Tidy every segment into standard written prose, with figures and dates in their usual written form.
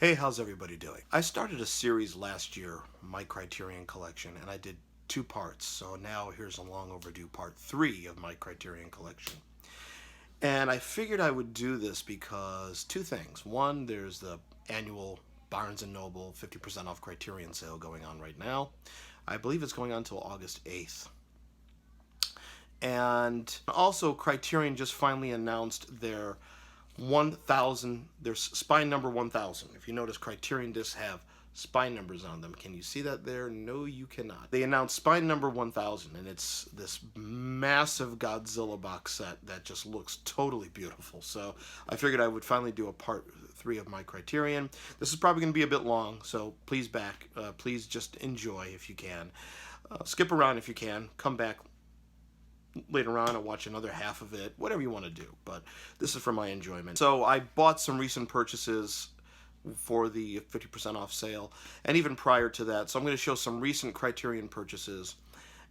Hey, how's everybody doing? I started a series last year, my Criterion collection, and I did 2 parts. So now here's a long overdue part 3 of my Criterion collection. And I figured I would do this because 2 things. One, there's the annual Barnes & Noble 50% off Criterion sale going on right now. I believe it's going on until August 8th. And also, Criterion just finally announced their spine number 1000. If you notice, Criterion discs have spine numbers on them. Can you see that there? No, you cannot. They announced spine number 1000, and it's this massive Godzilla box set that just looks totally beautiful. So I figured I would finally do a part 3 of my Criterion. This is probably going to be a bit long, so please please just enjoy if you can. Skip around if you can. Come back later on and watch another half of it, whatever you want to do, but this is for my enjoyment. So I bought some recent purchases for the 50% off sale, and even prior to that, so I'm going to show some recent Criterion purchases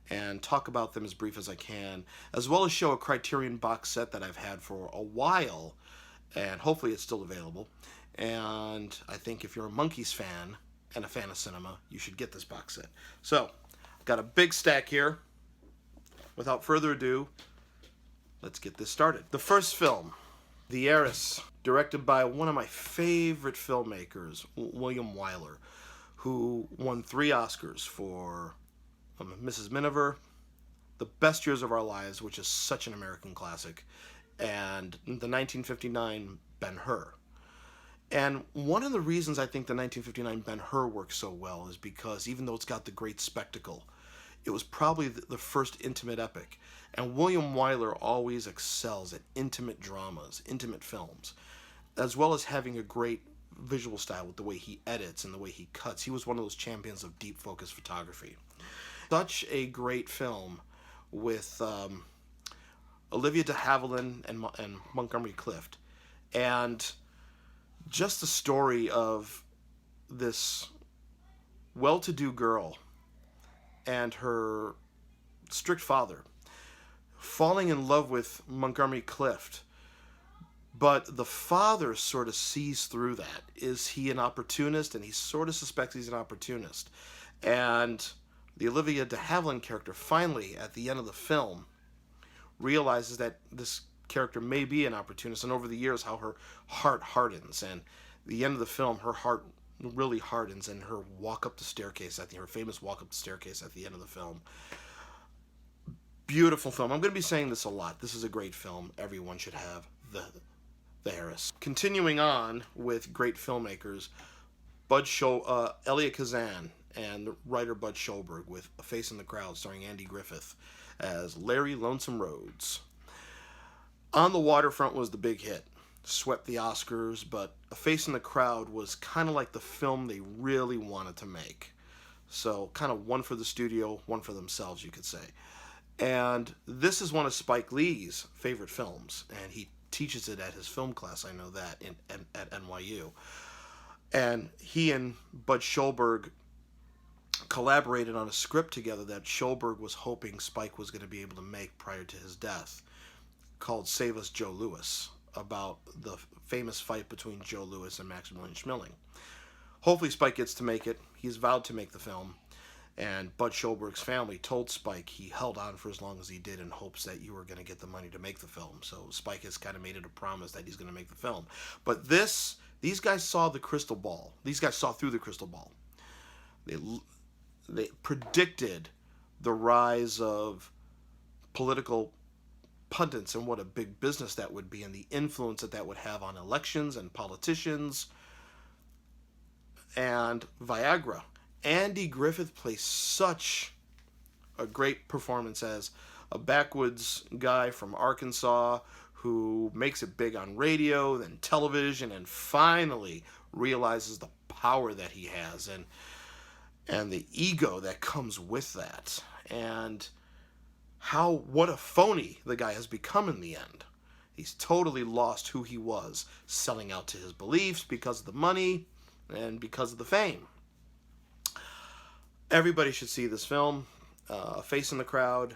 and talk about them as brief as I can, as well as show a Criterion box set that I've had for a while, and hopefully it's still available. And I think if you're a Monkees fan and a fan of cinema, you should get this box set. So I've got a big stack here. Without further ado, let's get this started. The first film, The Heiress, directed by one of my favorite filmmakers, William Wyler, who won 3 Oscars for Mrs. Miniver, The Best Years of Our Lives, which is such an American classic, and the 1959 Ben-Hur. And one of the reasons I think the 1959 Ben-Hur works so well is because even though it's got the great spectacle, it was probably the first intimate epic. And William Wyler always excels at intimate dramas, intimate films, as well as having a great visual style with the way he edits and the way he cuts. He was one of those champions of deep focus photography. Such a great film with Olivia de Havilland and Montgomery Clift. And just the story of this well-to-do girl and her strict father falling in love with Montgomery Clift, but the father sort of sees through that. Is he an opportunist? And he sort of suspects he's an opportunist. And the Olivia de Havilland character finally, at the end of the film, realizes that this character may be an opportunist, and over the years how her heart hardens. And at the end of the film, her heart really hardens, and her walk up the staircase her famous walk up the staircase at the end of the film. Beautiful film. I'm going to be saying this a lot. This is a great film. Everyone should have the Heiress. Continuing on with great filmmakers, Elia Kazan and the writer Bud Schulberg with A Face in the Crowd, starring Andy Griffith as Larry Lonesome Rhodes. On the Waterfront was the big hit. Swept the Oscars, but A Face in the Crowd was kind of like the film they really wanted to make. So kind of one for the studio, one for themselves, you could say. And this is one of Spike Lee's favorite films, and he teaches it at his film class, I know that, at NYU. And he and Bud Schulberg collaborated on a script together that Schulberg was hoping Spike was going to be able to make prior to his death, called Save Us, Joe Louis, about the famous fight between Joe Louis and Maximilian Schmeling. Hopefully Spike gets to make it. He's vowed to make the film, and Bud Schulberg's family told Spike he held on for as long as he did in hopes that you were going to get the money to make the film. So Spike has kind of made it a promise that he's going to make the film. But these guys saw the crystal ball. These guys saw through the crystal ball. They predicted the rise of political pundits and what a big business that would be, and the influence that would have on elections and politicians. And Viagra. Andy Griffith plays such a great performance as a backwoods guy from Arkansas who makes it big on radio, then television, and finally realizes the power that he has and the ego that comes with that. And what a phony the guy has become in the end. He's totally lost who he was, selling out to his beliefs because of the money and because of the fame. Everybody should see this film, A Face in the Crowd.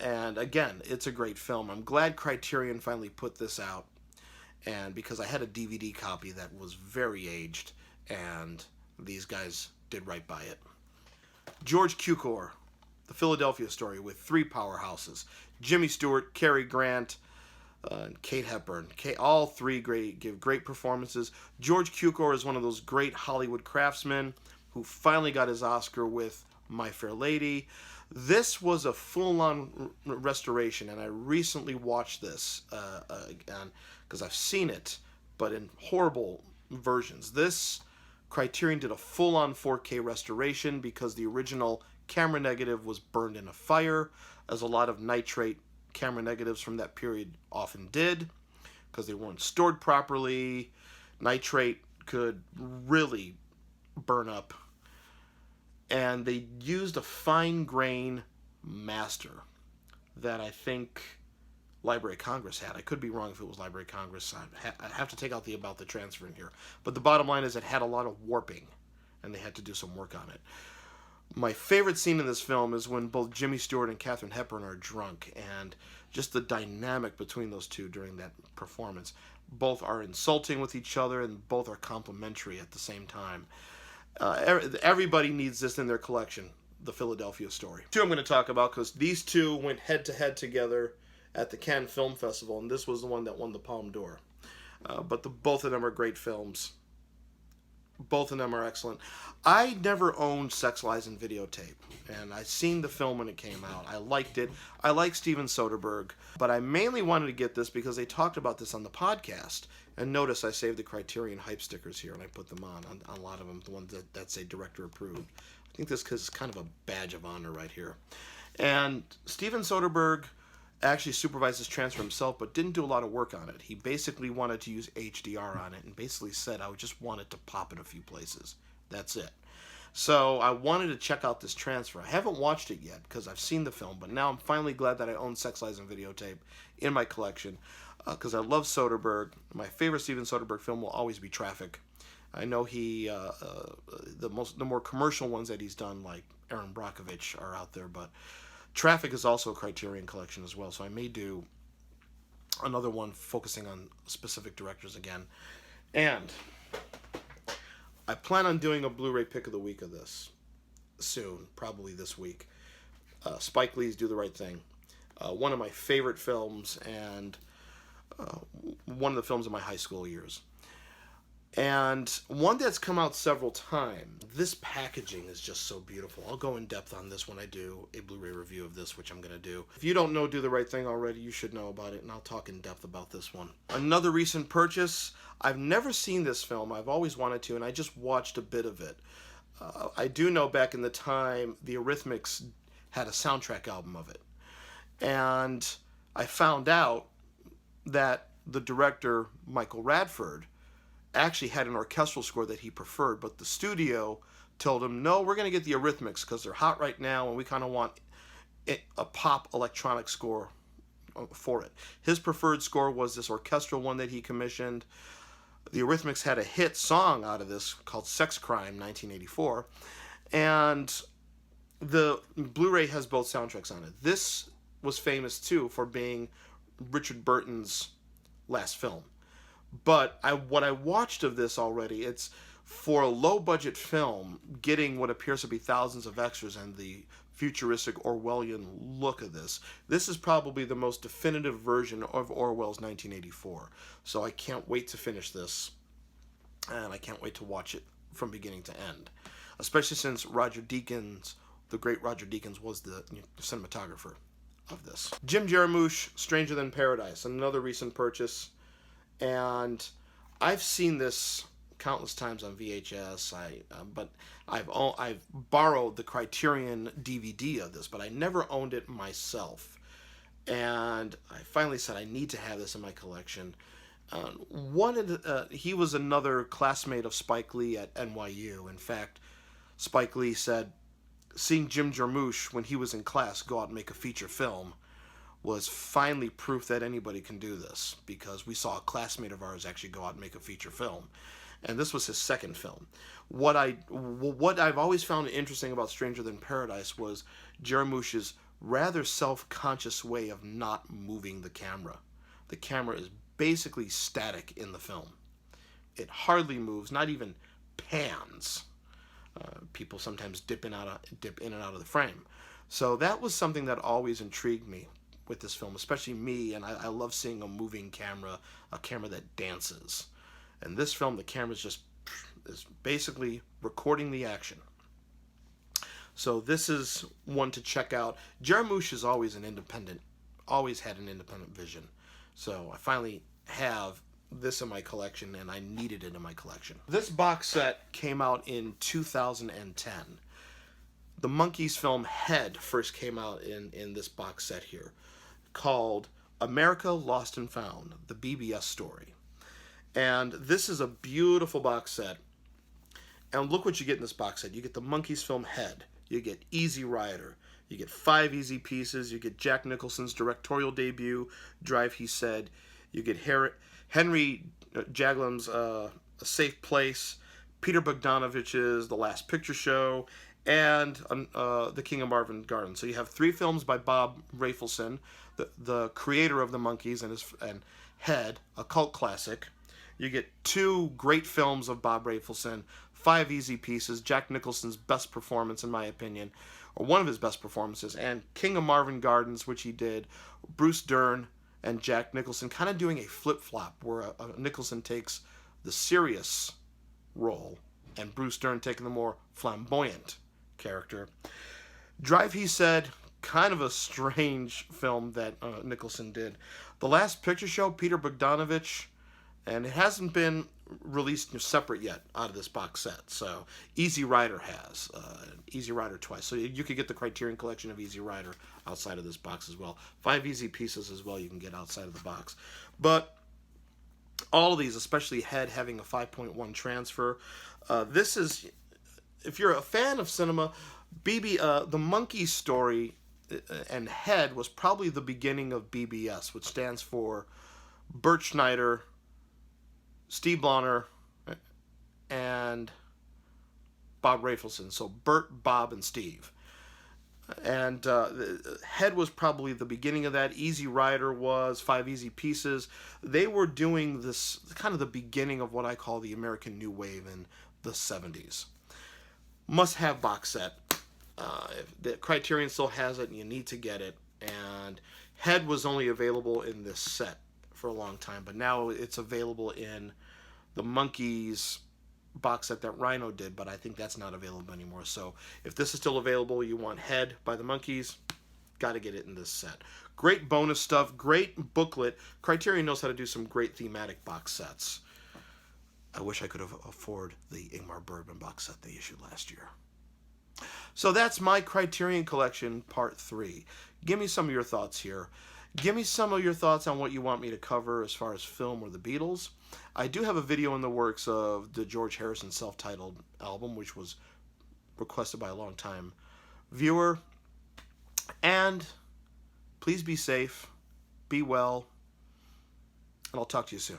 And again, it's a great film. I'm glad Criterion finally put this out. and because I had a DVD copy that was very aged, and these guys did right by it. George Cukor, The Philadelphia Story, with three powerhouses: Jimmy Stewart, Cary Grant, and Kate Hepburn. All three give great performances. George Cukor is one of those great Hollywood craftsmen who finally got his Oscar with My Fair Lady. This was a full-on restoration, and I recently watched this again because I've seen it, but in horrible versions. This Criterion did a full-on 4K restoration because the original camera negative was burned in a fire, as a lot of nitrate camera negatives from that period often did, because they weren't stored properly. Nitrate could really burn up, and they used a fine grain master that I think Library of Congress had. I could be wrong if it was Library of Congress. I have to take out the about the transfer in here, but the bottom line is it had a lot of warping, and they had to do some work on it. My favorite scene in this film is when both Jimmy Stewart and Katharine Hepburn are drunk, and just the dynamic between those two during that performance. Both are insulting with each other, and both are complimentary at the same time. Everybody needs this in their collection, The Philadelphia Story. Two I'm going to talk about because these two went head-to-head together at the Cannes Film Festival, and this was the one that won the Palme d'Or. But both of them are great films. Both of them are excellent. I never owned Sex, Lies, and Videotape, and I seen the film when it came out. I liked it. I like Steven Soderbergh, but I mainly wanted to get this because they talked about this on the podcast. And notice I saved the Criterion hype stickers here, and I put them on a lot of them, the ones that say director approved. I think this is kind of a badge of honor right here. And Steven Soderbergh actually supervised this transfer himself, but didn't do a lot of work on it. He basically wanted to use HDR on it, and basically said, I just wanted to pop in a few places. That's it. So I wanted to check out this transfer. I haven't watched it yet because I've seen the film, but now I'm finally glad that I own Sex, Lies, and Videotape in my collection because I love Soderbergh. My favorite Steven Soderbergh film will always be Traffic. I know the more commercial ones that he's done, like Erin Brockovich, are out there, but Traffic is also a Criterion collection as well, so I may do another one focusing on specific directors again. And I plan on doing a Blu-ray pick of the week of this soon, probably this week. Spike Lee's Do the Right Thing. One of my favorite films, and one of the films of my high school years. And one that's come out several times. This packaging is just so beautiful. I'll go in depth on this when I do a Blu-ray review of this, which I'm going to do. If you don't know Do the Right Thing already, you should know about it, and I'll talk in depth about this one. Another recent purchase. I've never seen this film. I've always wanted to, and I just watched a bit of it. I do know back in the time, the Eurythmics had a soundtrack album of it. And I found out that the director, Michael Radford, actually had an orchestral score that he preferred, but the studio told him, no, we're going to get the Eurythmics because they're hot right now and we kind of want a pop electronic score for it. His preferred score was this orchestral one that he commissioned. The Eurythmics had a hit song out of this called Sex Crime, 1984, and the Blu-ray has both soundtracks on it. This was famous too for being Richard Burton's last film. But what I watched of this already, it's for a low-budget film, getting what appears to be thousands of extras and the futuristic Orwellian look of this. This is probably the most definitive version of Orwell's 1984. So I can't wait to finish this, and I can't wait to watch it from beginning to end. Especially since Roger Deakins, the great Roger Deakins, was the cinematographer of this. Jim Jarmusch, Stranger Than Paradise, another recent purchase. And I've seen this countless times on VHS. But I've borrowed the Criterion DVD of this, but I never owned it myself. And I finally said I need to have this in my collection. He was another classmate of Spike Lee at NYU. In fact, Spike Lee said, seeing Jim Jarmusch when he was in class go out and make a feature film was finally proof that anybody can do this, because we saw a classmate of ours actually go out and make a feature film. And this was his second film. What I've always found interesting about Stranger Than Paradise was Jarmusch's rather self-conscious way of not moving the camera. The camera is basically static in the film. It hardly moves, not even pans. People sometimes dip in and out of the frame. So that was something that always intrigued me with this film, especially me, and I love seeing a moving camera, a camera that dances. In this film, the camera is basically recording the action. So this is one to check out. Jarmusch is always had an independent vision. So I finally have this in my collection, and I needed it in my collection. This box set came out in 2010. The Monkees film Head first came out in this box set here, called America Lost and Found, the BBS story. And this is a beautiful box set. And look what you get in this box set. You get the Monkees film Head. You get Easy Rider. You get 5 easy pieces. You get Jack Nicholson's directorial debut, Drive He Said. You get Henry Jaglam's A Safe Place, Peter Bogdanovich's The Last Picture Show, and The King of Marvin Gardens. So you have 3 films by Bob Rafelson, the creator of the Monkees, and Head, a cult classic. You get 2 great films of Bob Rafelson, 5 easy pieces, Jack Nicholson's best performance, in my opinion, or one of his best performances, and King of Marvin Gardens, which he did, Bruce Dern and Jack Nicholson kind of doing a flip-flop, where Nicholson takes the serious role, and Bruce Dern taking the more flamboyant character. Drive He Said, kind of a strange film that Nicholson did. The Last Picture Show, Peter Bogdanovich, and it hasn't been released separate yet out of this box set. So Easy Rider has. Easy Rider twice. So you could get the Criterion collection of Easy Rider outside of this box as well. 5 easy pieces as well you can get outside of the box. But all of these, especially Head having a 5.1 transfer, this is, if you're a fan of cinema, the Monkees story and Head was probably the beginning of BBS, which stands for Bert Schneider, Steve Blonner, and Bob Rafelson. So Bert, Bob, and Steve. And Head was probably the beginning of that. Easy Rider was 5 easy pieces. They were doing this kind of the beginning of what I call the American New Wave in the 70s. Must-have box set. The Criterion still has it, and you need to get it. And Head was only available in this set for a long time, but now it's available in the Monkees box set that Rhino did, but I think that's not available anymore. So if this is still available, you want Head by the Monkees, got to get it in this set. Great bonus stuff, great booklet. Criterion knows how to do some great thematic box sets. I wish I could have afforded the Ingmar Bergman box set they issued last year. So that's my Criterion collection, part 3. Give me some of your thoughts here. Give me some of your thoughts on what you want me to cover as far as film or the Beatles. I do have a video in the works of the George Harrison self-titled album, which was requested by a long-time viewer. And please be safe, be well, and I'll talk to you soon.